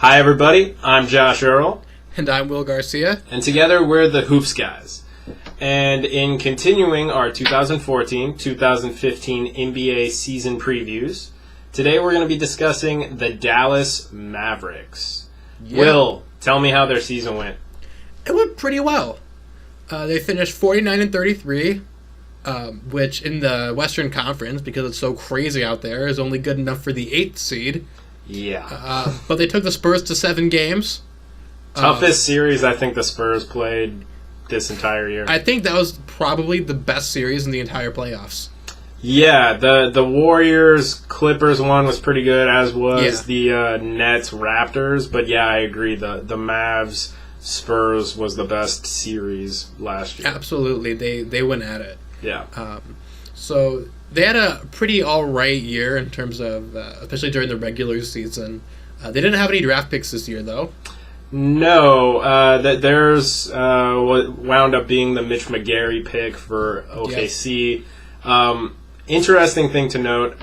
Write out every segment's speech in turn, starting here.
Hi, everybody. I'm Josh Earl. And I'm Will Garcia. And together we're the Hoops Guys. And in continuing our 2014-2015 NBA season previews, today we're going to be discussing the Dallas Mavericks. Yeah. Will, tell me how their season went. It went pretty well. They finished 49-33, which in the Western Conference, because it's so crazy out there, is only good enough for the 8th seed. Yeah. But they took the Spurs to 7 games. Toughest series I think the Spurs played this entire year. I think that was probably the best series in the entire playoffs. Yeah, the Warriors-Clippers one was pretty good, as was the Nets-Raptors. But yeah, I agree. The Mavs-Spurs was the best series last year. Absolutely. They went at it. Yeah. So they had a pretty all-right year in terms of, especially during the regular season. They didn't have any draft picks this year, though. No, there's what wound up being the Mitch McGary pick for OKC. Yep. Interesting thing to note,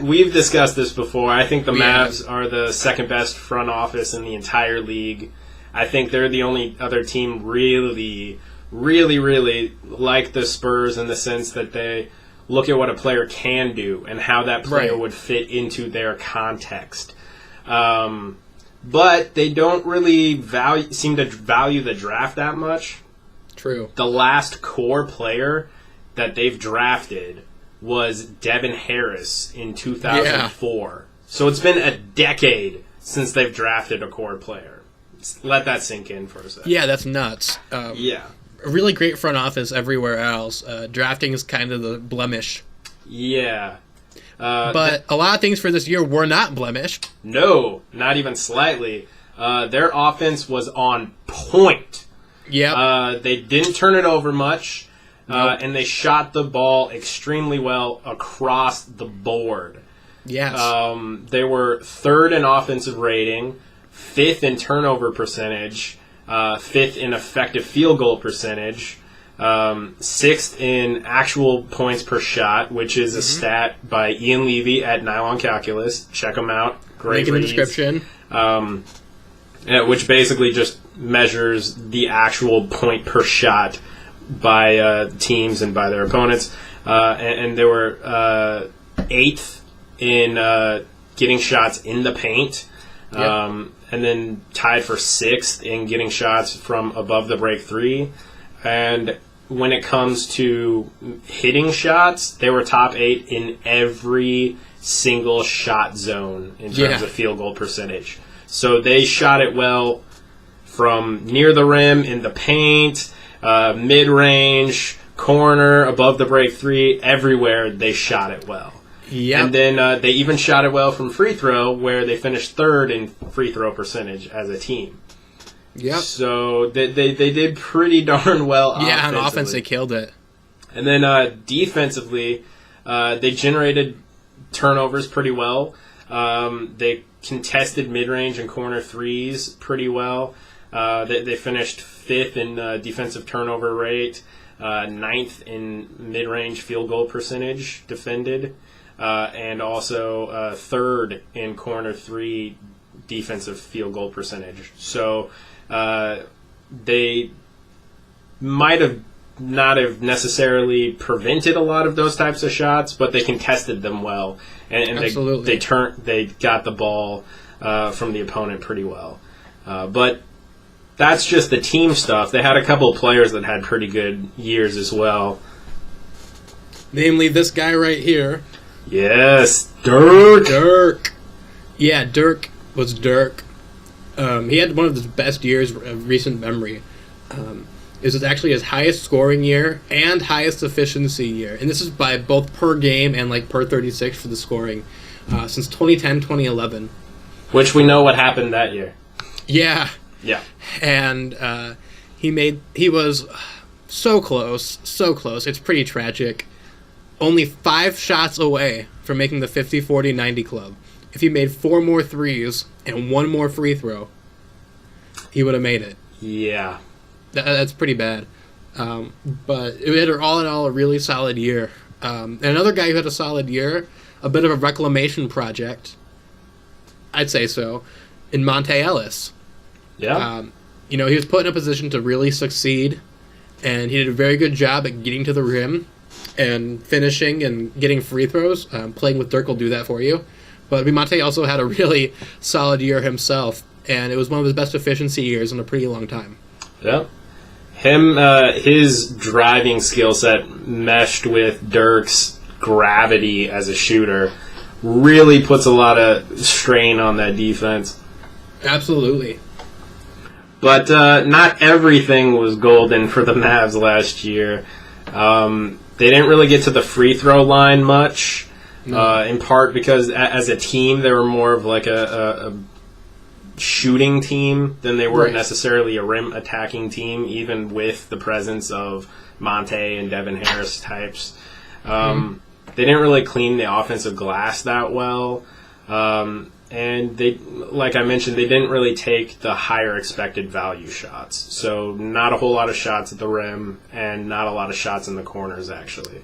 we've discussed this before. I think the Mavs are the second best front office in the entire league. I think they're the only other team really like the Spurs in the sense that they look at what a player can do and how that player would fit into their context. But they don't really seem to value the draft that much. True. The last core player that they've drafted was Devin Harris in 2004. Yeah. So it's been a decade since they've drafted a core player. Let that sink in for a second. Yeah, that's nuts. Yeah. A really great front office everywhere else. Drafting is kind of the blemish. Yeah. But a lot of things for this year were not blemished. No, not even slightly. Their offense was on point. Yeah. They didn't turn it over much, and they shot the ball extremely well across the board. Yes. They were 3rd in offensive rating, 5th in turnover percentage, 5th in effective field goal percentage, 6th in actual points per shot, which is a stat by Ian Levy at Nylon Calculus. Check them out. Great link in the description. Which basically just measures the actual point per shot by teams and by their opponents. And they were 8th in getting shots in the paint. And then tied for 6th in getting shots from above the break 3. And when it comes to hitting shots, they were top 8 in every single shot zone in terms of field goal percentage. So they shot it well from near the rim, in the paint, mid-range, corner, above the break 3, everywhere they shot it well. Yep. And then they even shot it well from free throw, where they finished 3rd in free throw percentage as a team. Yep. So they did pretty darn well offensively. Yeah, on offense they killed it. And then defensively, they generated turnovers pretty well. They contested mid-range and corner threes pretty well. They finished 5th in defensive turnover rate, 9th in mid-range field goal percentage defended, and also 3rd in corner 3 defensive field goal percentage. So they might have not have necessarily prevented a lot of those types of shots, but they contested them well, and they got the ball from the opponent pretty well. But that's just the team stuff. They had a couple of players that had pretty good years as well. Namely, this guy right here. Yes, Dirk. Yeah, Dirk was Dirk. He had one of his best years of recent memory. It was actually his highest scoring year and highest efficiency year. And this is by both per game and per 36 for the scoring since 2010-2011. Which we know what happened that year. Yeah. Yeah. And he was so close. It's pretty tragic. Only 5 shots away from making the 50-40-90 club. If he made 4 more threes and 1 more free throw, he would have made it. Yeah. That's pretty bad. But it had all in all a really solid year. And another guy who had a solid year, a bit of a reclamation project, I'd say so, in Monta Ellis. Yeah. He was put in a position to really succeed, and he did a very good job at getting to the rim and finishing and getting free throws. Playing with Dirk will do that for you. But Monta also had a really solid year himself, and it was one of his best efficiency years in a pretty long time. Yeah. His driving skill set meshed with Dirk's gravity as a shooter really puts a lot of strain on that defense. Absolutely. But not everything was golden for the Mavs last year. They didn't really get to the free throw line much, in part because as a team they were more of like a shooting team than they were necessarily a rim attacking team, even with the presence of Monta and Devin Harris types. They didn't really clean the offensive glass that well. And they, like I mentioned, they didn't really take the higher expected value shots. So not a whole lot of shots at the rim and not a lot of shots in the corners, actually.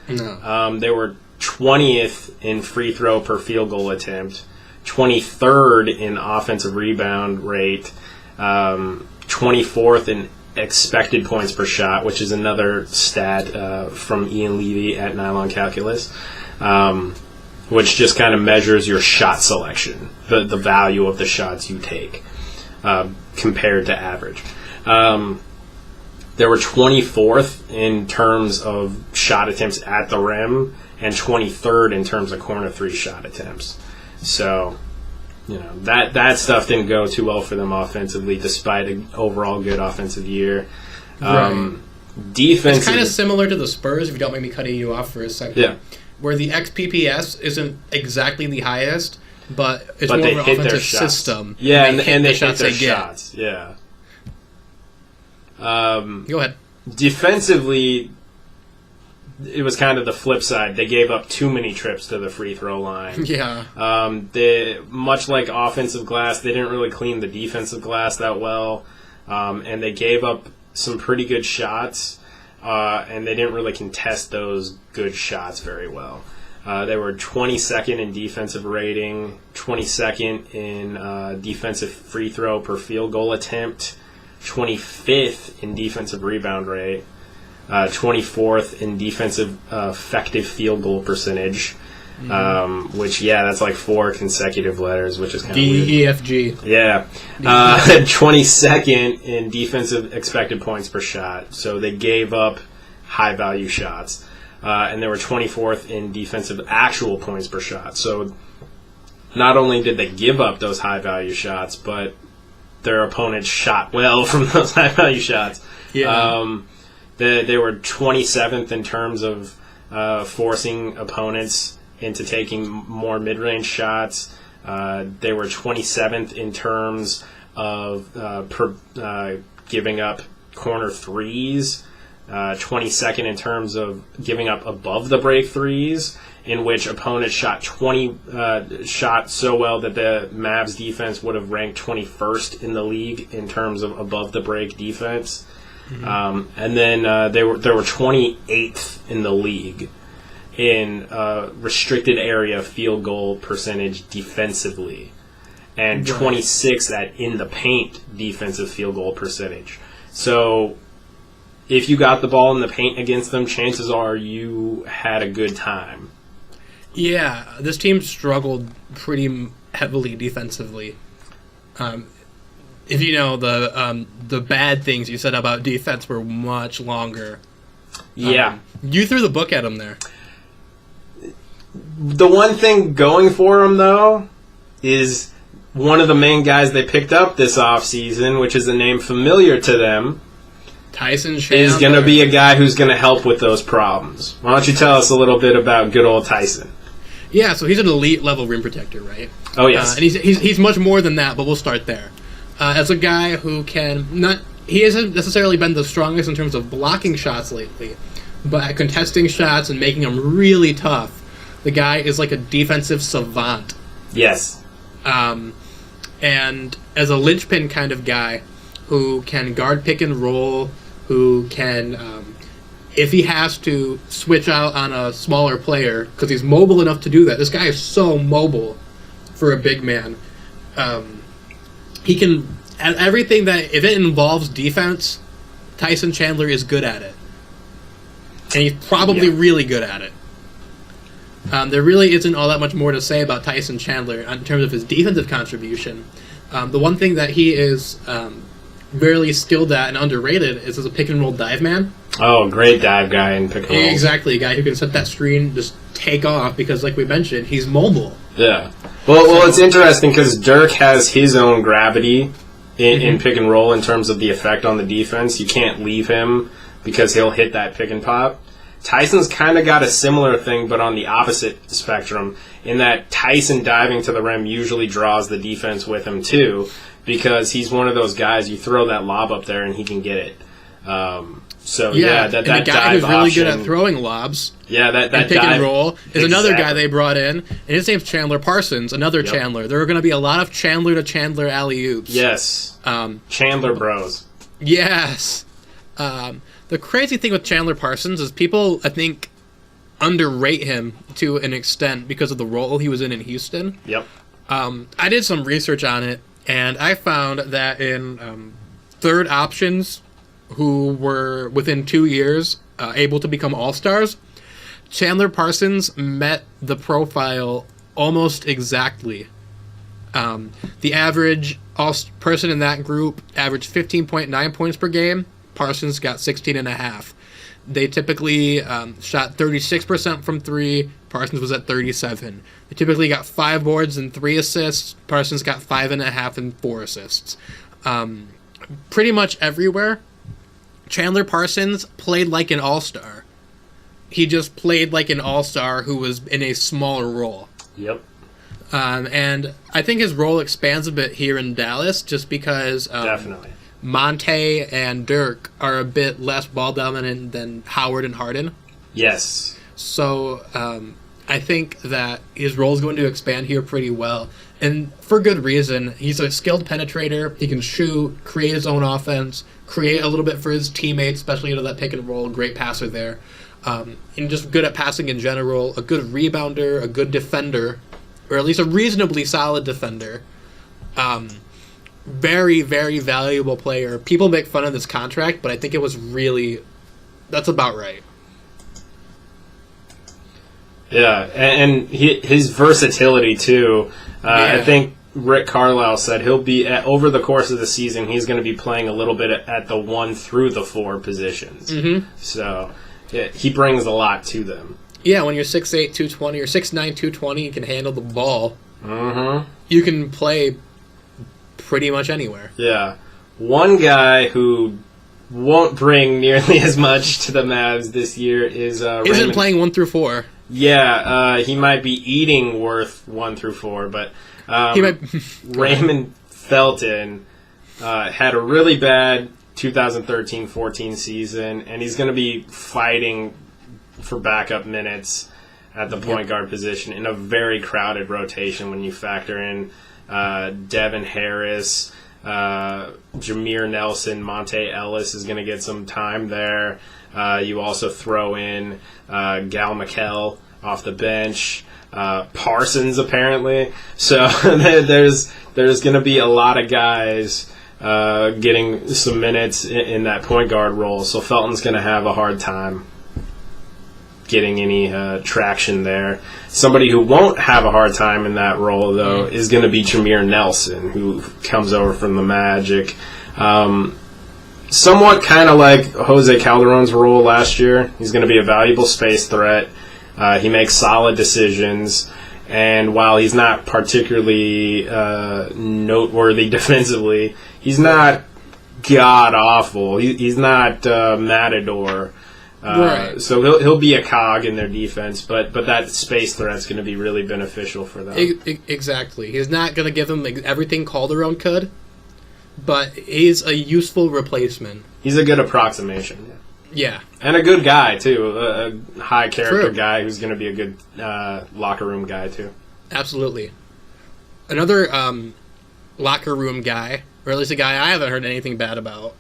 No. They were 20th in free throw per field goal attempt, 23rd in offensive rebound rate, 24th in expected points per shot, which is another stat from Ian Levy at Nylon Calculus. Which just kind of measures your shot selection, the value of the shots you take compared to average. They were 24th in terms of shot attempts at the rim and 23rd in terms of corner three shot attempts. So, that stuff didn't go too well for them offensively, despite an overall good offensive year. Defense. It's kind of similar to the Spurs, if you don't mind me cutting you off for a second. Yeah. Where the XPPS isn't exactly the highest, but it's more of an offensive system. Yeah, and they hit their shots. Yeah. Go ahead. Defensively, it was kind of the flip side. They gave up too many trips to the free throw line. Yeah. They, much like offensive glass, they didn't really clean the defensive glass that well, and they gave up some pretty good shots. And they didn't really contest those good shots very well. They were 22nd in defensive rating, 22nd in defensive free throw per field goal attempt, 25th in defensive rebound rate, 24th in defensive effective field goal percentage, which, that's like 4 consecutive letters, which is kind of weird. DEFG. Yeah. 22nd in defensive expected points per shot. So they gave up high-value shots. And they were 24th in defensive actual points per shot. So not only did they give up those high-value shots, but their opponents shot well from those high-value shots. Yeah. They were 27th in terms of forcing opponents into taking more mid-range shots. They were 27th in terms of giving up corner threes, 22nd in terms of giving up above the break threes, in which opponents shot so well that the Mavs defense would have ranked 21st in the league in terms of above the break defense. And then they were 28th in the league in restricted area field goal percentage defensively, and 26th at in the paint defensive field goal percentage. So if you got the ball in the paint against them, chances are you had a good time. Yeah, this team struggled pretty heavily defensively. If you know, the bad things you said about defense were much longer. Yeah. You threw the book at them there. The one thing going for them, though, is one of the main guys they picked up this offseason, which is a name familiar to them, Tyson Chandler, is going to be a guy who's going to help with those problems. Why don't you tell us a little bit about good old Tyson? Yeah, so he's an elite-level rim protector, right? Oh, yes. And he's much more than that, but we'll start there. As a guy who he hasn't necessarily been the strongest in terms of blocking shots lately, but at contesting shots and making them really tough, the guy is like a defensive savant. Yes. And as a linchpin kind of guy who can guard pick and roll, who can, if he has to, switch out on a smaller player, because he's mobile enough to do that. This guy is so mobile for a big man. he can everything that if it involves defense, Tyson Chandler is good at it, and he's probably really good at it. There really isn't all that much more to say about Tyson Chandler in terms of his defensive contribution. The one thing that he is really skilled at and underrated is as a pick and roll dive man. Oh, great dive guy in pick and roll. Exactly, a guy who can set that screen, just take off, because like we mentioned, he's mobile. Yeah. Well, it's interesting because Dirk has his own gravity in pick and roll in terms of the effect on the defense. You can't leave him because he'll hit that pick and pop. Tyson's kind of got a similar thing, but on the opposite spectrum, in that Tyson diving to the rim usually draws the defense with him too, because he's one of those guys, you throw that lob up there and he can get it. That and the guy who's really good at throwing lobs. Yeah, that pick dive, and roll is another guy they brought in, and his name's Chandler Parsons. Another Chandler. There are going to be a lot of Chandler to Chandler alley oops. Yes. Chandler Bros. Yes. The crazy thing with Chandler Parsons is people, I think, underrate him to an extent because of the role he was in Houston. Yep. I did some research on it, and I found that in third options who were within 2 years able to become All-Stars, Chandler Parsons met the profile almost exactly. The average person in that group averaged 15.9 points per game. Parsons got 16.5. They typically shot 36% from three. Parsons was at 37. They typically got 5 boards and 3 assists. Parsons got 5.5 and 4 assists. Pretty much everywhere, Chandler Parsons played like an all-star. He just played like an all-star who was in a smaller role. Yep. And I think his role expands a bit here in Dallas just because... Definitely. Monta and Dirk are a bit less ball dominant than Howard and Harden. Yes. So I think that his role is going to expand here pretty well. And for good reason. He's a skilled penetrator. He can shoot, create his own offense, create a little bit for his teammates, especially into that pick and roll. Great passer there. And just good at passing in general. A good rebounder, a good defender, or at least a reasonably solid defender. Very, very valuable player. People make fun of this contract, but I think it was really... That's about right. Yeah, and his versatility, too. I think Rick Carlisle said he'll be, over the course of the season, he's going to be playing a little bit at the 1 through the 4 positions. Mm-hmm. So he brings a lot to them. Yeah, when you're 6'8", 220, or 6'9", 220, you can handle the ball. Mm-hmm. You can play... pretty much anywhere. Yeah. One guy who won't bring nearly as much to the Mavs this year is Isn't playing 1 through 4. Yeah, he might be eating worth 1 through 4, but Raymond Felton had a really bad 2013-14 season, and he's going to be fighting for backup minutes at the point guard position in a very crowded rotation when you factor in Devin Harris, Jameer Nelson, Monta Ellis is going to get some time there. You also throw in Gal McKell off the bench, Parsons apparently. So there's going to be a lot of guys getting some minutes in that point guard role. So Felton's going to have a hard time getting any traction there. Somebody who won't have a hard time in that role, though, is going to be Jameer Nelson, who comes over from the Magic. Somewhat kind of like Jose Calderon's role last year. He's going to be a valuable space threat. He makes solid decisions. And while he's not particularly noteworthy defensively, he's not god-awful. He's not Matador. Right. So he'll be a cog in their defense, but that space threat's going to be really beneficial for them. Exactly. He's not going to give them everything Calderon could, but he's a useful replacement. He's a good approximation. Yeah. And a good guy, too. A high-character guy who's going to be a good locker room guy, too. Absolutely. Another locker room guy, or at least a guy I haven't heard anything bad about,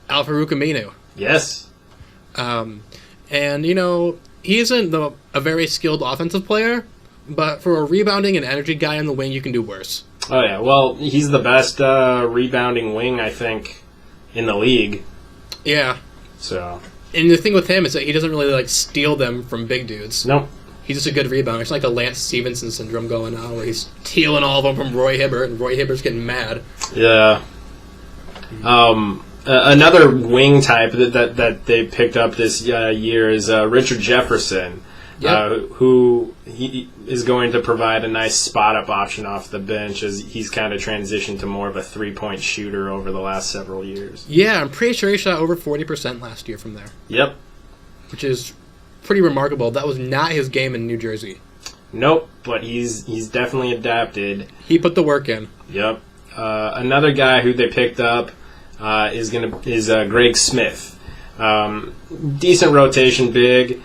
Al-Farouq Aminu. Yes. And, he isn't a very skilled offensive player, but for a rebounding and energy guy on the wing, you can do worse. Oh, yeah. Well, he's the best rebounding wing, I think, in the league. Yeah. So. And the thing with him is that he doesn't really, like, steal them from big dudes. Nope. He's just a good rebounder. It's like a Lance Stevenson syndrome going on, where he's stealing all of them from Roy Hibbert, and Roy Hibbert's getting mad. Yeah. Another wing type that they picked up this year is Richard Jefferson, who he is going to provide a nice spot-up option off the bench as he's kind of transitioned to more of a three-point shooter over the last several years. Yeah, I'm pretty sure he shot over 40% last year from there. Yep. Which is pretty remarkable. That was not his game in New Jersey. Nope, but he's definitely adapted. He put the work in. Yep. Another guy who they picked up is Greg Smith. Decent rotation big.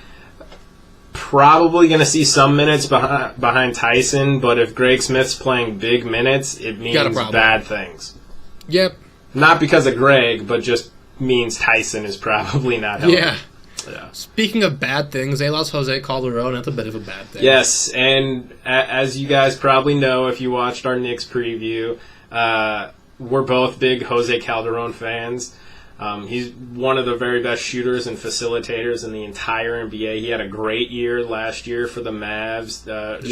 Probably going to see some minutes behind Tyson, but if Greg Smith's playing big minutes, it means bad things. Yep. Not because of Greg, but just means Tyson is probably not healthy. Yeah. Speaking of bad things, they lost Jose Calderon. That's a bit of a bad thing. Yes, and as you guys probably know if you watched our Knicks preview, we're both big Jose Calderon fans. He's one of the very best shooters and facilitators in the entire NBA. He had a great year last year for the Mavs.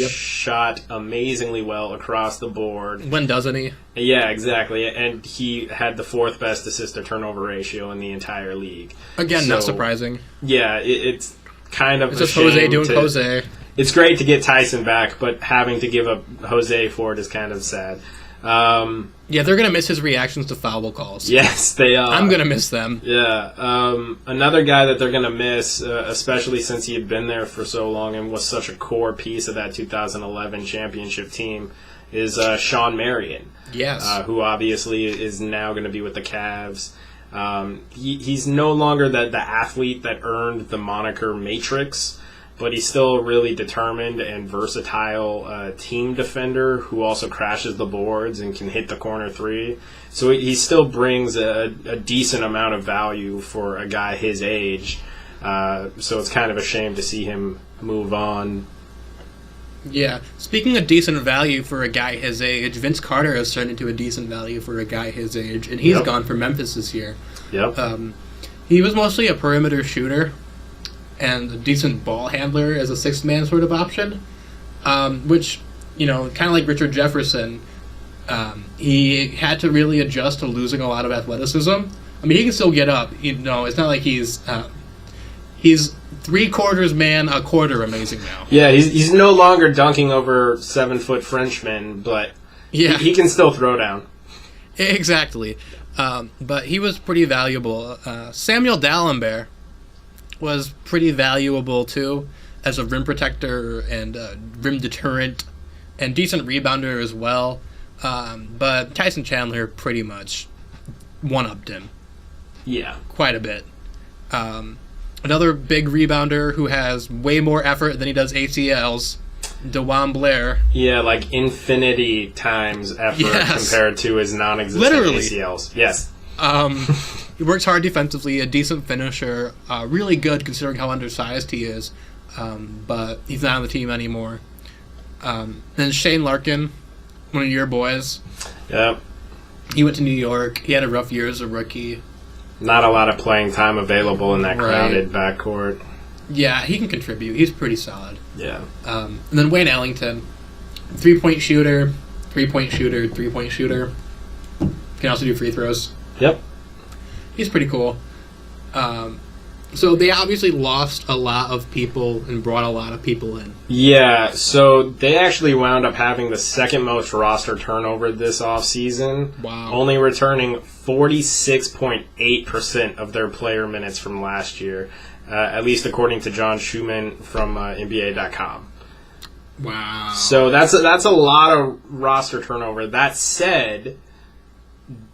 Shot amazingly well across the board. When doesn't he? Yeah, exactly. And he had the fourth best assist-to-turnover ratio in the entire league. Again, not surprising. Yeah, it's kind of it's just Jose doing Jose. It's great to get Tyson back, but having to give up Jose for it is kind of sad. Yeah, they're going to miss his reactions to foul calls. Yes, they are. I'm going to miss them. Yeah. Another guy that they're going to miss, especially since he had been there for so long and was such a core piece of that 2011 championship team, is Sean Marion. Yes. Who obviously is now going to be with the Cavs. He's no longer the athlete that earned the moniker Matrix, but he's still a really determined and versatile team defender who also crashes the boards and can hit the corner three. So he still brings a decent amount of value for a guy his age. So it's kind of a shame to see him move on. Yeah. Speaking of decent value for a guy his age, Vince Carter has turned into a decent value for a guy his age, and he's gone for Memphis this year. Yep. He was mostly a perimeter shooter and a decent ball handler as a sixth-man sort of option, which, kind of like Richard Jefferson, he had to really adjust to losing a lot of athleticism. I mean, he can still get up. It's not like he's three-quarters man, a quarter amazing now. Yeah, he's no longer dunking over 7-foot Frenchmen, but he can still throw down. Exactly. But he was pretty valuable. Samuel Dalembert was pretty valuable too as a rim protector and rim deterrent and decent rebounder as well. But Tyson Chandler pretty much one-upped him. Yeah. Quite a bit. Another big rebounder who has way more effort than he does ACLs, DeJuan Blair. Yeah, like infinity times effort compared to his non-existent ACLs. Yes. He works hard defensively, a decent finisher, really good considering how undersized he is, but he's not on the team anymore. Then Shane Larkin, one of your boys. Yep. He went to New York. He had a rough year as a rookie. Not a lot of playing time available in that crowded backcourt. Yeah, he can contribute. He's pretty solid. Yeah. And then Wayne Ellington, three-point shooter, three-point shooter, three-point shooter. Can also do free throws. Yep. He's pretty cool. So they obviously lost a lot of people and brought a lot of people in. Yeah, so they actually wound up having the second most roster turnover this offseason. Wow. Only returning 46.8% of their player minutes from last year, at least according to John Schumann from NBA.com. Wow. So that's a lot of roster turnover. That said,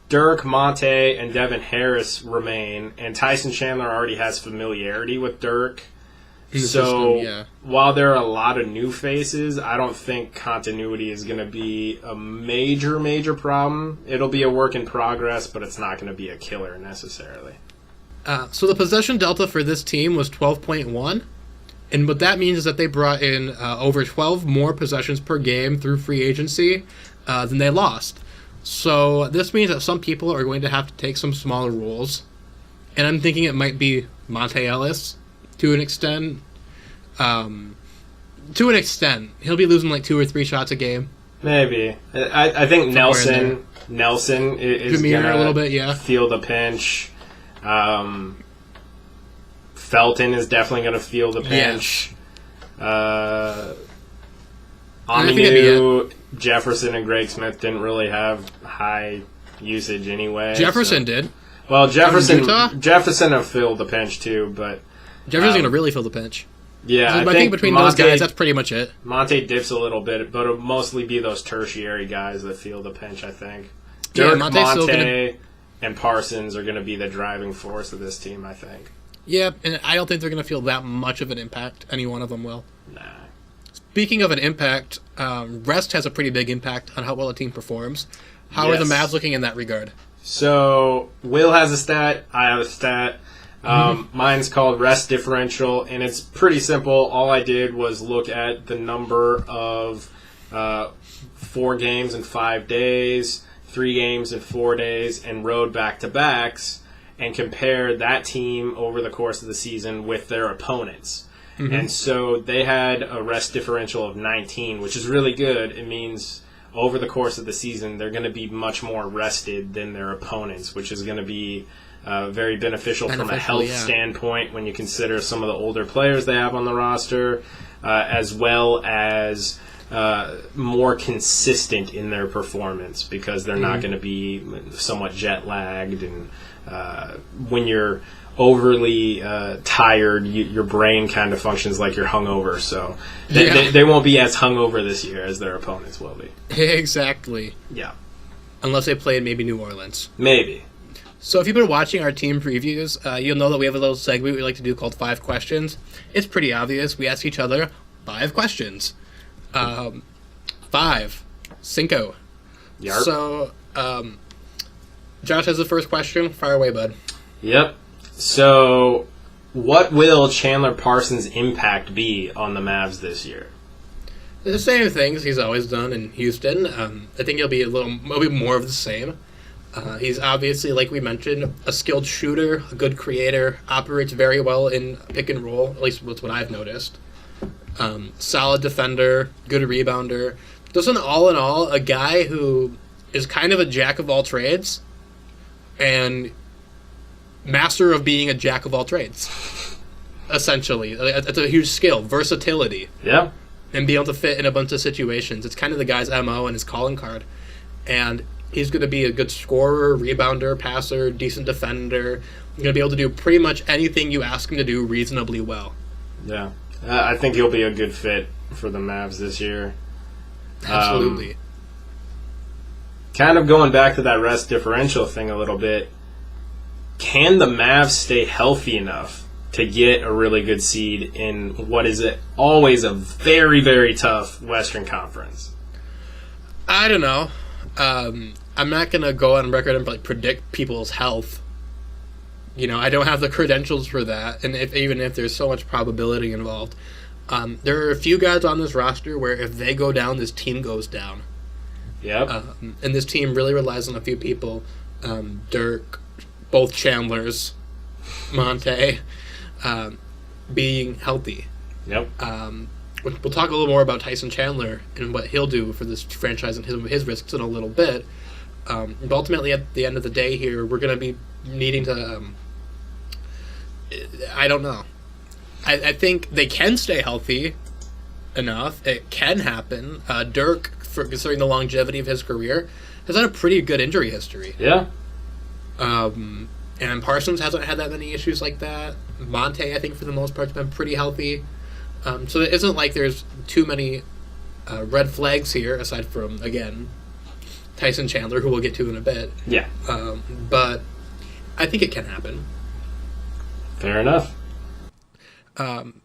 Dirk, Monta, and Devin Harris remain, and Tyson Chandler already has familiarity with Dirk. So while there are a lot of new faces, I don't think continuity is going to be a major problem. It'll be a work in progress, but it's not going to be a killer necessarily. So the possession delta for this team was 12.1, and what that means is that they brought in over 12 more possessions per game through free agency. then they lost. So this means that some people are going to have to take some smaller roles. And I'm thinking it might be Monta Ellis to an extent. To an extent. He'll be losing like 2 or 3 shots a game. Maybe. I think Nelson is going a little bit, yeah. feel the pinch. Felton is definitely going to feel the pinch. Aminu, Jefferson, and Greg Smith didn't really have high usage anyway. Jefferson did. Well, Jefferson have filled the pinch too, but Jefferson's going to really feel the pinch. Yeah, I think between those guys, that's pretty much it. Monte dips a little bit, but it'll mostly be those tertiary guys that feel the pinch, I think. Dirk, Monte and Parsons are going to be the driving force of this team, I think. Yeah, and I don't think they're going to feel that much of an impact. Any one of them will. Nah. Speaking of an impact, rest has a pretty big impact on how well a team performs. How are the Mavs looking in that regard? So, Will has a stat, I have a stat. Mine's called rest differential, and it's pretty simple. All I did was look at the number of 4 games in 5 days, 3 games in 4 days, and road back-to-backs, and compare that team over the course of the season with their opponents. Mm-hmm. And so they had a rest differential of 19, which is really good. It means over the course of the season, they're going to be much more rested than their opponents, which is going to be very beneficial from a health standpoint when you consider some of the older players they have on the roster, as well as more consistent in their performance because they're not going to be somewhat jet lagged. And when you're overly tired, your brain kind of functions like you're hungover. So they won't be as hungover this year as their opponents will be. Exactly. Yeah. Unless they play in maybe New Orleans. Maybe. So if you've been watching our team previews, you'll know that we have a little segment we like to do called 5 Questions. It's pretty obvious. We ask each other 5 questions. 5. Cinco. Yarp. So, Josh has the first question. Fire away, bud. Yep. So, what will Chandler Parsons' impact be on the Mavs this year? The same things he's always done in Houston. I think it'll be more of the same. He's obviously, like we mentioned, a skilled shooter, a good creator, operates very well in pick and roll, at least that's what I've noticed. Solid defender, good rebounder. Just an all in all, a guy who is kind of a jack of all trades and master of being a jack of all trades, essentially. It's a huge skill, versatility. Yeah. And be able to fit in a bunch of situations. It's kind of the guy's MO and his calling card. And he's going to be a good scorer, rebounder, passer, decent defender. He's going to be able to do pretty much anything you ask him to do reasonably well. Yeah. I think he'll be a good fit for the Mavs this year. Absolutely. Kind of going back to that rest differential thing a little bit, can the Mavs stay healthy enough to get a really good seed in what is always a very, very tough Western Conference? I don't know. I'm not going to go on record and predict people's health. I don't have the credentials for that, and even if there's so much probability involved. There are a few guys on this roster where if they go down, this team goes down. Yep. And this team really relies on a few people. Dirk, both Chandlers, Monte, being healthy. Yep. We'll talk a little more about Tyson Chandler and what he'll do for this franchise and his risks in a little bit. But ultimately, at the end of the day here, we're going to be needing to... I don't know. I think they can stay healthy enough. It can happen. Dirk, considering the longevity of his career, has had a pretty good injury history. Yeah. And Parsons hasn't had that many issues like that. Monte, I think, for the most part, has been pretty healthy. So it isn't like there's too many red flags here, aside from, again, Tyson Chandler, who we'll get to in a bit. Yeah. But I think it can happen. Fair enough.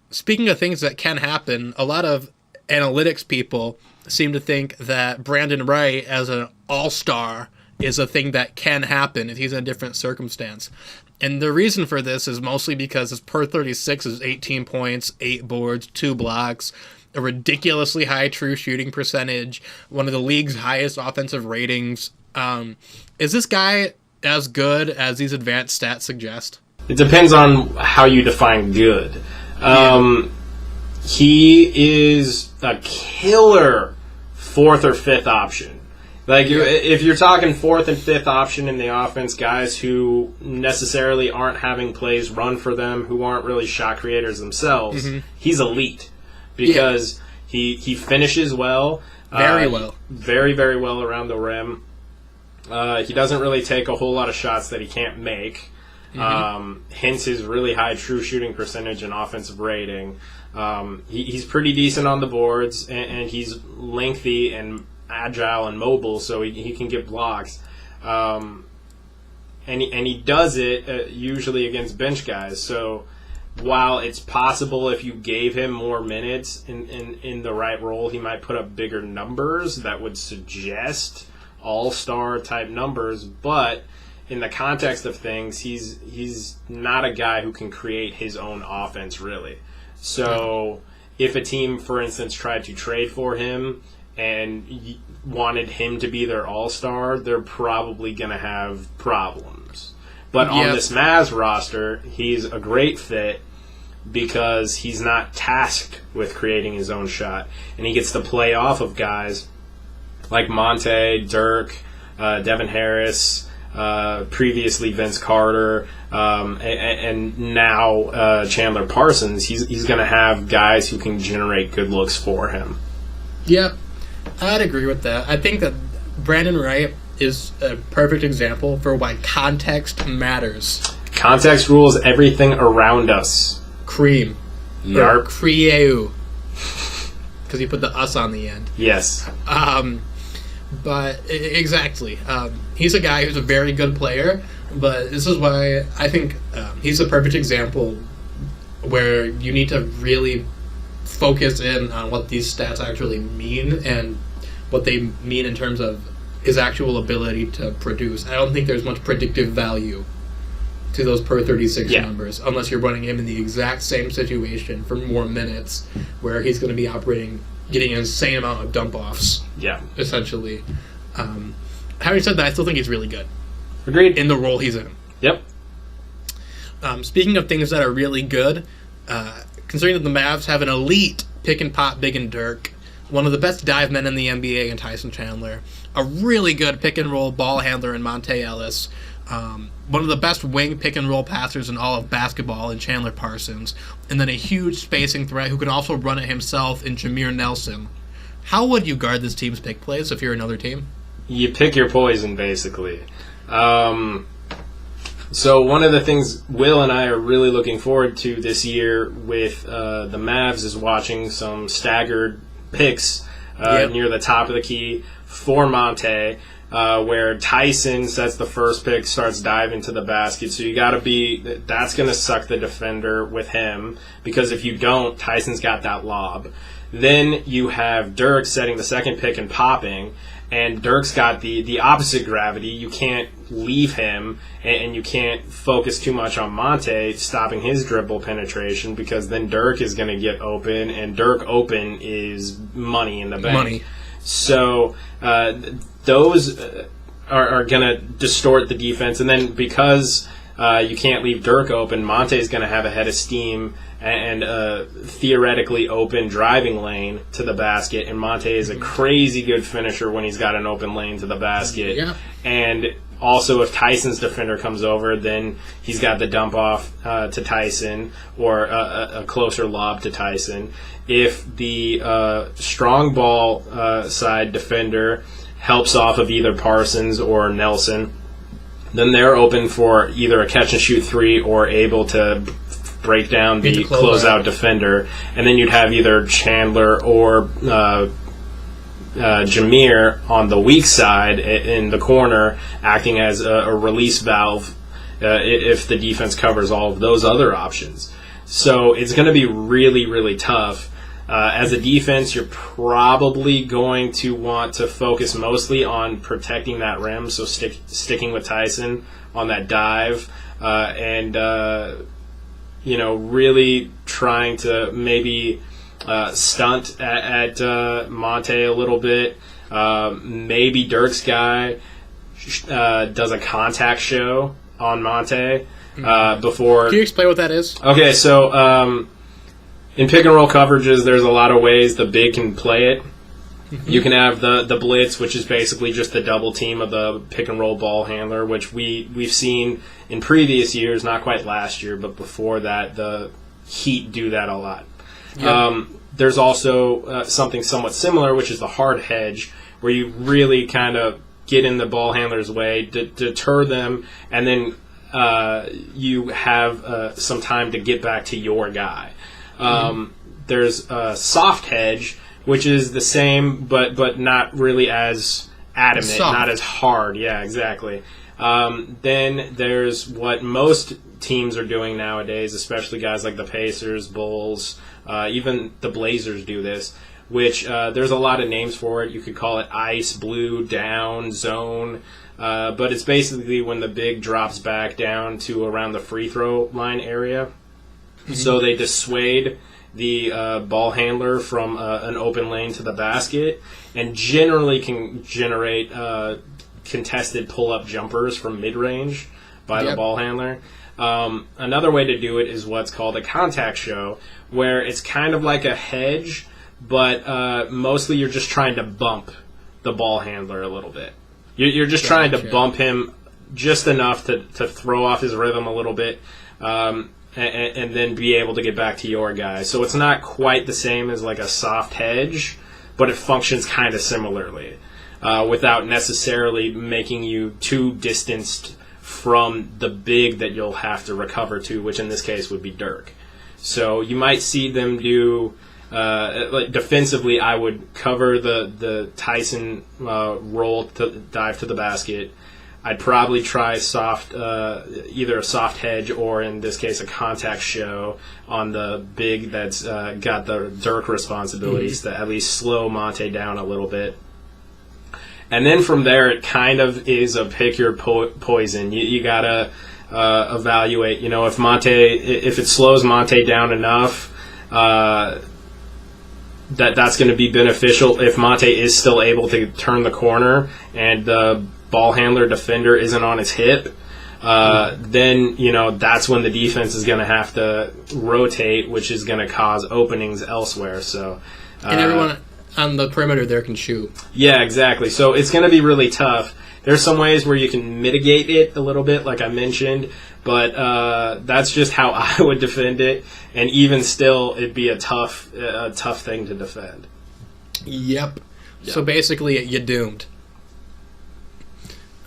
Speaking of things that can happen, a lot of analytics people seem to think that Brandon Wright as an all-star is a thing that can happen if he's in a different circumstance. And the reason for this is mostly because his per 36 is 18 points, 8 boards, 2 blocks, a ridiculously high true shooting percentage, one of the league's highest offensive ratings. Is this guy as good as these advanced stats suggest? It depends on how you define good. He is a killer fourth or fifth option. Like, if you're talking fourth and fifth option in the offense, guys who necessarily aren't having plays run for them, who aren't really shot creators themselves, he's elite because he finishes well. Very well. Very, very well around the rim. He doesn't really take a whole lot of shots that he can't make. Hence his really high true shooting percentage and offensive rating. He's pretty decent on the boards, and he's lengthy and agile and mobile, so he can get blocks. And he does it usually against bench guys. So while it's possible if you gave him more minutes in the right role, he might put up bigger numbers that would suggest all-star type numbers, but in the context of things, he's not a guy who can create his own offense, really. So if a team, for instance, tried to trade for him and wanted him to be their all-star, they're probably going to have problems. But on this Mavs roster, he's a great fit because he's not tasked with creating his own shot, and he gets to play off of guys like Monta, Dirk, Devin Harris, previously Vince Carter, and now Chandler Parsons. He's going to have guys who can generate good looks for him. Yep, I'd agree with that. I think that Brandon Wright is a perfect example for why context matters. Context rules everything around us. Cream. Yarp. Or Creeu. Because you put the us on the end. Yes. But exactly. He's a guy who's a very good player, but this is why I think he's a perfect example where you need to really focus in on what these stats actually mean and what they mean in terms of his actual ability to produce. I don't think there's much predictive value to those per 36 numbers unless you're running him in the exact same situation for more minutes where he's going to be getting an insane amount of dump-offs, essentially. Having said that, I still think he's really good. Agreed. In the role he's in. Yep. Speaking of things that are really good, considering that the Mavs have an elite pick-and-pop big and Dirk, one of the best dive men in the NBA in Tyson Chandler, a really good pick-and-roll ball handler in Monta Ellis, one of the best wing pick-and-roll passers in all of basketball in Chandler Parsons, and then a huge spacing threat who can also run it himself in Jameer Nelson. How would you guard this team's pick plays if you're another team? You pick your poison, basically. So one of the things Will and I are really looking forward to this year with the Mavs is watching some staggered picks near the top of the key for Monta, where Tyson sets the first pick, starts diving to the basket. So you got to that's going to suck the defender with him, because if you don't, Tyson's got that lob. Then you have Dirk setting the second pick and popping, and Dirk's got the opposite gravity. You can't leave him, and you can't focus too much on Monta stopping his dribble penetration, because then Dirk is going to get open, and Dirk open is money in the bank. Money. So those are going to distort the defense, and then because you can't leave Dirk open, Monta is going to have a head of steam and theoretically open driving lane to the basket, and Monta is a crazy good finisher when he's got an open lane to the basket. Yeah. And also, if Tyson's defender comes over, then he's got the dump off to Tyson, or a closer lob to Tyson. If the strong ball side defender helps off of either Parsons or Nelson, then they're open for either a catch and shoot three or able to break down the closeout defender, and then you'd have either Chandler or Jameer on the weak side in the corner acting as a release valve if the defense covers all of those other options. So it's going to be really, really tough. As a defense, you're probably going to want to focus mostly on protecting that rim, so sticking with Tyson on that dive, and really trying to maybe stunt at Monta a little bit. Maybe Dirk's guy does a contact show on Monta before. Can you explain what that is? Okay, so in pick and roll coverages, there's a lot of ways the big can play it. You can have the blitz, which is basically just the double team of the pick and roll ball handler, which we've seen in previous years, not quite last year, but before that, the Heat do that a lot. Yep. There's also something somewhat similar, which is the hard hedge, where you really kind of get in the ball handler's way, deter them, and then you have some time to get back to your guy. There's a soft hedge, which is the same, but not really as adamant, not as hard. Yeah, exactly. Then there's what most teams are doing nowadays, especially guys like the Pacers, Bulls, even the Blazers do this, which there's a lot of names for it. You could call it ice, blue, down, zone, but it's basically when the big drops back down to around the free throw line area. So they dissuade the ball handler from an open lane to the basket, and generally can generate contested pull-up jumpers from mid-range by the ball handler. Another way to do it is what's called a contact show, where it's kind of like a hedge, but mostly you're just trying to bump the ball handler a little bit. You're just trying to bump him just enough to throw off his rhythm a little bit, and then be able to get back to your guy. So it's not quite the same as like a soft hedge, but it functions kind of similarly, without necessarily making you too distanced from the big that you'll have to recover to, which in this case would be Dirk. So you might see them do, like defensively, I would cover the Tyson roll to dive to the basket. I'd probably try either a soft hedge or, in this case, a contact show on the big that's got the Dirk responsibilities to at least slow Monta down a little bit. And then from there, it kind of is a pick your poison. You got to evaluate, if it slows Monta down enough, that's going to be beneficial. If Monta is still able to turn the corner and the ball handler defender isn't on his hip, then that's when the defense is going to have to rotate, which is going to cause openings elsewhere. So and everyone on the perimeter there can shoot. Yeah, exactly. So it's going to be really tough. There's some ways where you can mitigate it a little bit, like I mentioned, but that's just how I would defend it. And even still, it'd be a tough thing to defend. Yep. So basically, you're doomed.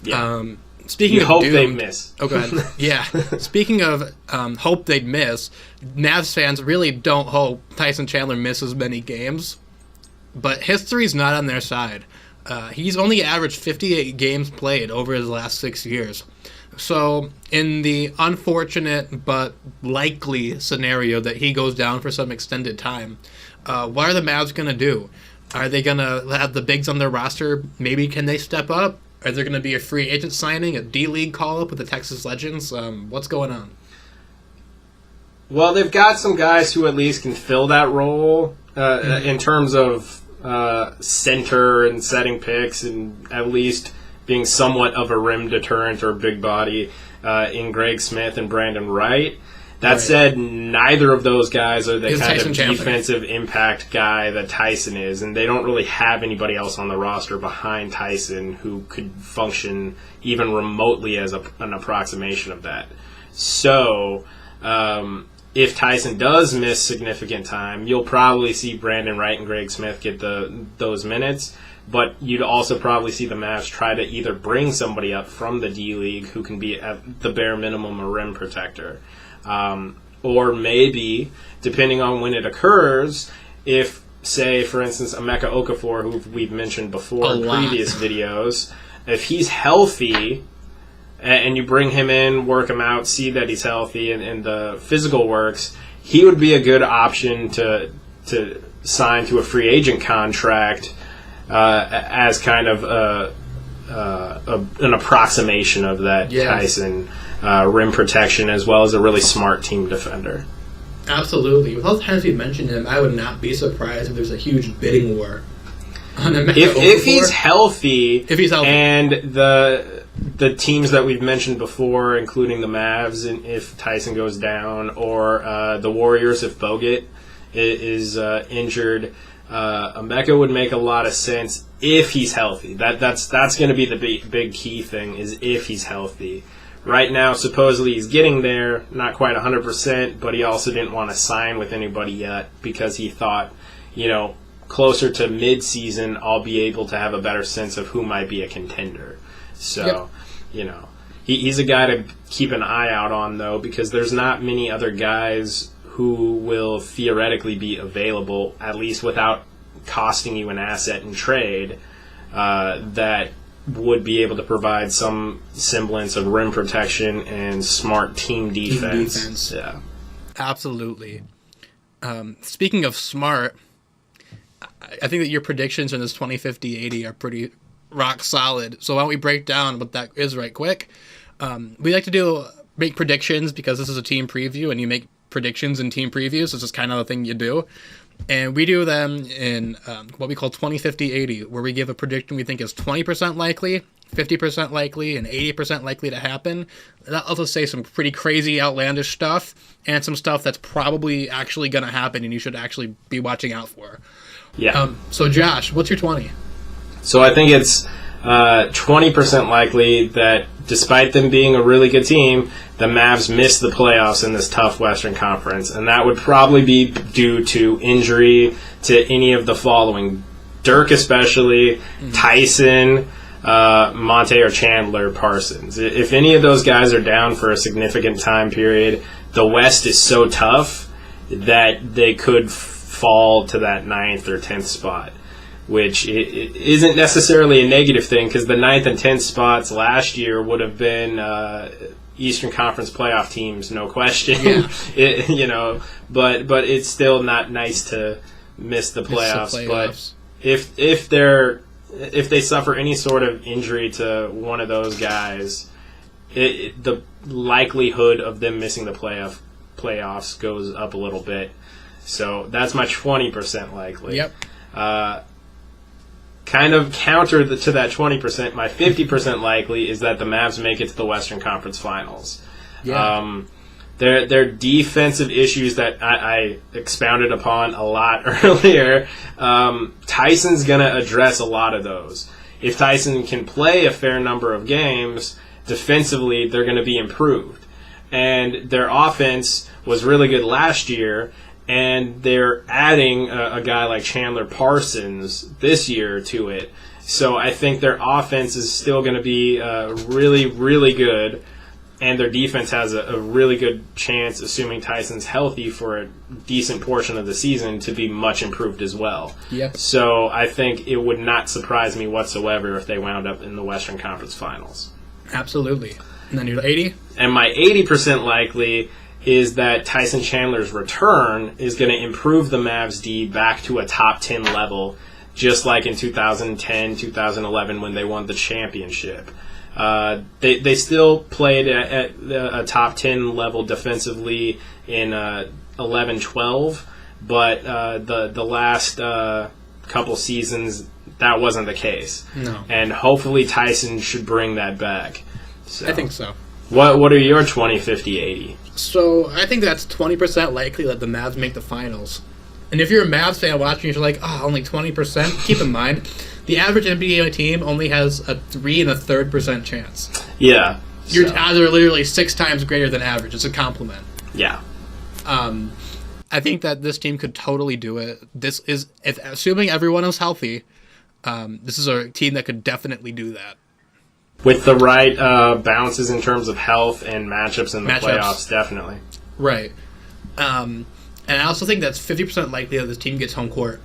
Yeah. Speaking of hope doomed, they miss. Oh, go ahead. Yeah. Speaking of hope they'd miss, Mavs fans really don't hope Tyson Chandler misses many games, but history's not on their side. He's only averaged 58 games played over his last 6 years. So in the unfortunate but likely scenario that he goes down for some extended time, what are the Mavs going to do? Are they going to have the bigs on their roster? Maybe can they step up? Are there going to be a free agent signing, a D-League call-up with the Texas Legends? What's going on? Well, they've got some guys who at least can fill that role in terms of center and setting picks and at least being somewhat of a rim deterrent or big body in Greg Smith and Brandon Wright. That said, neither of those guys are the kind Tyson of Chandler. defensive impact guy that Tyson is, and they don't really have anybody else on the roster behind Tyson who could function even remotely as an approximation of that. So, if Tyson does miss significant time, you'll probably see Brandon Wright and Greg Smith get those minutes, but you'd also probably see the Mavs try to either bring somebody up from the D-League who can be at the bare minimum a rim protector. Or maybe, depending on when it occurs, if, say, for instance, Emeka Okafor, who we've mentioned before in previous videos, if he's healthy and you bring him in, work him out, see that he's healthy and the physical works, he would be a good option to sign to a free agent contract as kind of an approximation of that Tyson rim protection, as well as a really smart team defender. Absolutely. With all the times we mentioned him, I would not be surprised if there's a huge bidding war on him. If he's healthy, and the teams that we've mentioned before, including the Mavs, and if Tyson goes down, or the Warriors if Bogut is injured, Emeka would make a lot of sense if he's healthy. That's going to be the big key thing, is if he's healthy. Right now, supposedly he's getting there, not quite 100%, but he also didn't want to sign with anybody yet because he thought, closer to mid-season, I'll be able to have a better sense of who might be a contender. So, he's a guy to keep an eye out on, though, because there's not many other guys who will theoretically be available, at least without costing you an asset in trade, that would be able to provide some semblance of rim protection and smart team defense. Yeah, absolutely. Speaking of smart, I think that your predictions in this 2050-80 are pretty rock solid. So why don't we break down what that is right quick? We like to make predictions because this is a team preview, and you make predictions in team previews. This is kind of the thing you do. And we do them in what we call 20-50-80, where we give a prediction we think is 20% likely, 50% likely, and 80% likely to happen. That'll also say some pretty crazy, outlandish stuff, and some stuff that's probably actually going to happen and you should actually be watching out for. Yeah. So, Josh, what's your 20? So I think it's 20% likely that despite them being a really good team, the Mavs missed the playoffs in this tough Western Conference, and that would probably be due to injury to any of the following. Dirk especially, Tyson, Monta, or Chandler Parsons. If any of those guys are down for a significant time period, the West is so tough that they could fall to that 9th or 10th spot, which it isn't necessarily a negative thing because the 9th and 10th spots last year would have been Eastern Conference playoff teams, no question. Yeah. But it's still not nice to miss the playoffs. But if they suffer any sort of injury to one of those guys, the likelihood of them missing the playoffs goes up a little bit. So that's my 20% likely. Yep. Kind of counter to that 20%, my 50% likely is that the Mavs make it to the Western Conference Finals. Yeah. Their defensive issues that I expounded upon a lot earlier, Tyson's going to address a lot of those. If Tyson can play a fair number of games, defensively they're going to be improved. And their offense was really good last year, and they're adding a guy like Chandler Parsons this year to it. So I think their offense is still going to be really, really good, and their defense has a really good chance, assuming Tyson's healthy for a decent portion of the season, to be much improved as well. Yep. So I think it would not surprise me whatsoever if they wound up in the Western Conference Finals. Absolutely. And then you're 80? And my 80% likely is that Tyson Chandler's return is going to improve the Mavs D back to a top 10 level, just like in 2010, 2011 when they won the championship. They still played at a top 10 level defensively in 11-12, but the last couple seasons, that wasn't the case. No. And hopefully Tyson should bring that back. So. I think so. What are your 20, 50, 80? So I think that's 20% likely that the Mavs make the finals. And if you're a Mavs fan watching, you're like, only 20%? Keep in mind, the average NBA team only has a 3 1/3% chance. Yeah. Your odds are literally 6 times greater than average. It's a compliment. Yeah. I think that this team could totally do it. This is, assuming everyone is healthy, this is a team that could definitely do that. With the right balances in terms of health and matchups in the playoffs, definitely. Right. And I also think that's 50% likely that this team gets home court.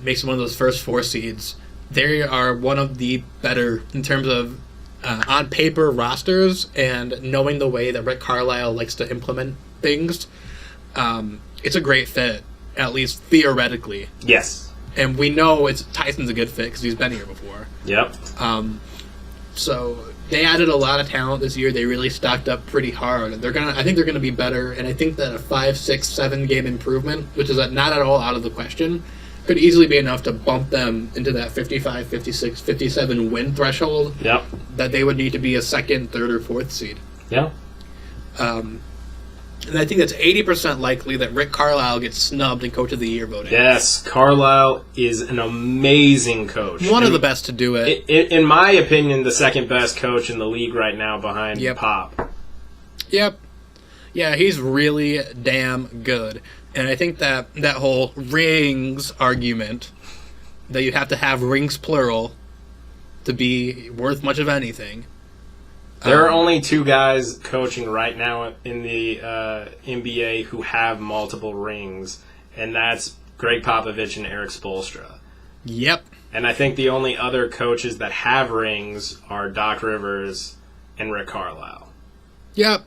Makes them one of those first 4 seeds. They are one of the better in terms of on paper rosters and knowing the way that Rick Carlisle likes to implement things. It's a great fit, at least theoretically. Yes. And we know Tyson's a good fit because he's been here before. Yep. So They added a lot of talent this year. They really stocked up pretty hard. I think they're gonna be better, and I think that a 5, 6, 7 game improvement, which is not at all out of the question, could easily be enough to bump them into that 55, 56, 57 win threshold. Yep. That they would need to be a second, third, or fourth seed. Yeah. And I think that's 80% likely that Rick Carlisle gets snubbed in Coach of the Year voting. Yes, Carlisle is an amazing coach. One of the best to do it. In my opinion, the second best coach in the league right now behind Pop. Yep. Yeah, he's really damn good. And I think that whole rings argument, that you have to have rings plural to be worth much of anything. There are only 2 guys coaching right now in the NBA who have multiple rings, and that's Greg Popovich and Eric Spoelstra. Yep. And I think the only other coaches that have rings are Doc Rivers and Rick Carlisle. Yep.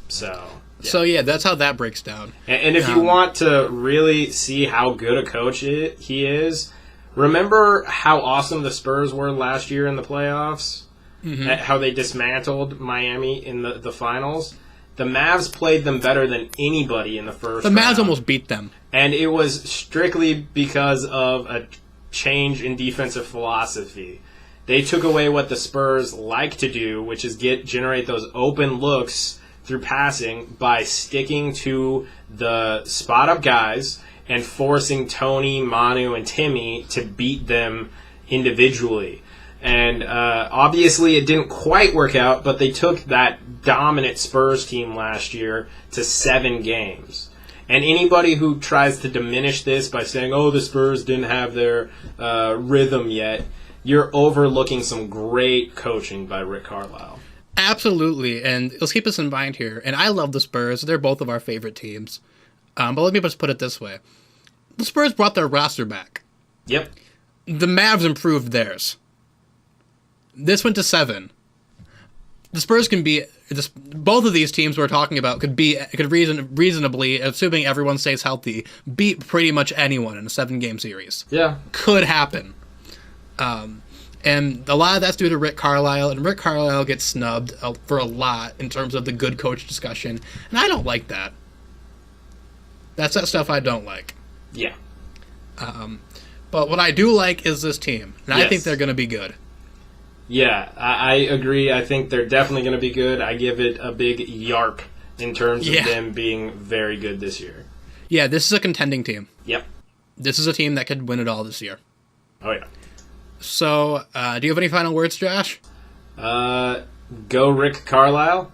So yeah, that's how that breaks down. And if you want to really see how good a coach he is, remember how awesome the Spurs were last year in the playoffs? Mm-hmm. How they dismantled Miami in the finals. The Mavs played them better than anybody in the first round. The Mavs almost beat them. And it was strictly because of a change in defensive philosophy. They took away what the Spurs like to do, which is generate those open looks through passing by sticking to the spot-up guys and forcing Tony, Manu, and Timmy to beat them individually. And obviously it didn't quite work out, but they took that dominant Spurs team last year to 7 games. And anybody who tries to diminish this by saying, oh, the Spurs didn't have their rhythm yet, you're overlooking some great coaching by Rick Carlisle. Absolutely, and let's keep this in mind here. And I love the Spurs. They're both of our favorite teams. But let me just put it this way. The Spurs brought their roster back. Yep. The Mavs improved theirs. This went to 7. The Spurs can be both of these teams we're talking about could reasonably, assuming everyone stays healthy, beat pretty much anyone in a 7-game series. Yeah, could happen. And a lot of that's due to Rick Carlisle, and Rick Carlisle gets snubbed for a lot in terms of the good coach discussion, and I don't like that. That's that stuff I don't like. Yeah. But what I do like is this team, and I think they're going to be good. Yeah, I agree. I think they're definitely going to be good. I give it a big yarp in terms of them being very good this year. Yeah, this is a contending team. Yep. This is a team that could win it all this year. Oh, yeah. So, do you have any final words, Josh? Go Rick Carlisle.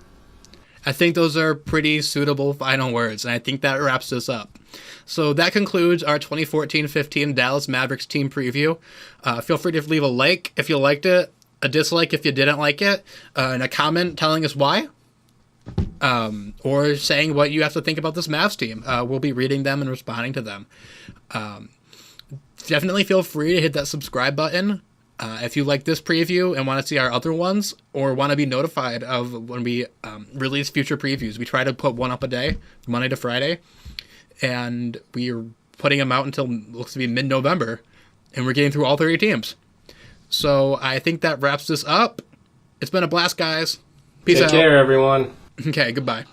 I think those are pretty suitable final words, and I think that wraps this up. So that concludes our 2014-15 Dallas Mavericks team preview. Feel free to leave a like if you liked it, a dislike if you didn't like it, and a comment telling us why, or saying what you have to think about this Mavs team. We'll be reading them and responding to them. Definitely feel free to hit that subscribe button if you like this preview and want to see our other ones, or want to be notified of when we release future previews. We try to put one up a day, Monday to Friday, and we're putting them out until looks to be mid-November, and we're getting through all 30 teams. So I think that wraps this up. It's been a blast, guys. Peace out. Take care, everyone. Okay, goodbye.